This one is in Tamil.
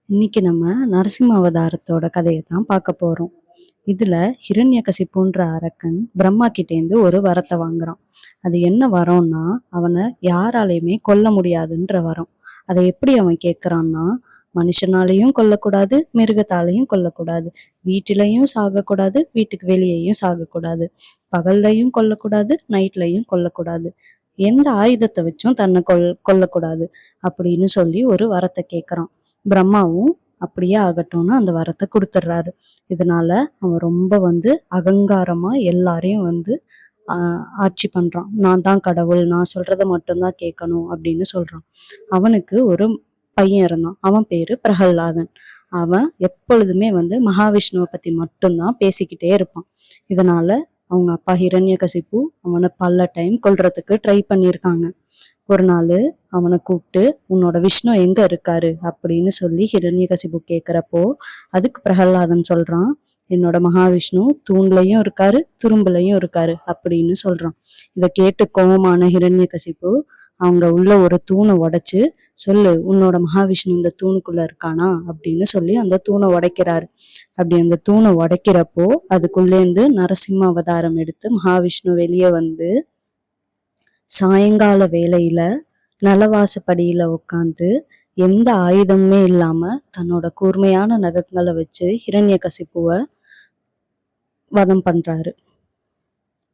இன்னைக்கு நம்ம நரசிம்ம அவதாரத்தோட கதையை தான் பார்க்க போறோம். இதுல ஹிரண்யகசிப்புன்ற அரக்கன் பிரம்மா கிட்டேந்து ஒரு வரத்தை வாங்குறான். அது என்ன வரம்னா, அவனை யாராலையுமே கொல்ல முடியாதுன்ற வரம். அதை எப்படி அவன் கேட்கறான்னா, மனுஷனாலையும் கொல்லக்கூடாது, மிருகத்தாலையும் கொல்லக்கூடாது, வீட்டிலையும் சாகக்கூடாது, வீட்டுக்கு வெளியேயும் சாகக்கூடாது, பகல்லையும் கொல்லக்கூடாது, நைட்லையும் கொல்லக்கூடாது, எந்த ஆயுதத்தை வச்சும் தன்னை கொல்லக்கூடாது அப்படின்னு சொல்லி ஒரு வரத்தை கேட்கறான். பிரம்மாவும் அப்படியே ஆகட்டும்னு அந்த வரத்தை கொடுத்துட்றாரு. இதனால அவன் ரொம்ப அகங்காரமா எல்லாரையும் ஆட்சி பண்றான். நான் தான் கடவுள், நான் சொல்றத மட்டும்தான் கேட்கணும் அப்படின்னு சொல்றான். அவனுக்கு ஒரு பையன் இருந்தான். அவன் பேரு பிரகல்லாதன். அவன் எப்பொழுதுமே மகாவிஷ்ணுவை பத்தி மட்டும்தான் பேசிக்கிட்டே இருப்பான். இதனால அவங்க அப்பா ஹிரண்யகசிப்பு அவனை பல டைம் கொல்றதுக்கு ட்ரை பண்ணியிருக்காங்க. ஒரு நாள் அவனை கூப்பிட்டு, உன்னோட விஷ்ணு எங்க இருக்காரு அப்படின்னு சொல்லி ஹிரண்யகசிப்பு கேட்குறப்போ, அதுக்கு பிரகல்லாதன் சொல்றான், என்னோட மகாவிஷ்ணு தூண்லையும் இருக்காரு, துரும்புலையும் இருக்காரு அப்படின்னு சொல்றான். இதை கேட்டு கோபமான ஹிரண்யகசிப்பு அவங்க உள்ள ஒரு தூணை உடைச்சு, சொல்லு உன்னோட மகாவிஷ்ணு இந்த தூணுக்குள்ள இருக்கானா அப்படின்னு சொல்லி அந்த தூணை உடைக்கிறாரு. அப்படி அந்த தூணை உடைக்கிறப்போ அதுக்குள்ளேருந்து நரசிம்ம அவதாரம் எடுத்து மகாவிஷ்ணு வெளியே சாயங்கால வேளையில நலவாசப்படியில உட்காந்து எந்த ஆயுதமுமே இல்லாம தன்னோட கூர்மையான நகங்களை வச்சு ஹிரண்யகசிப்புவை வதம் பண்றாரு.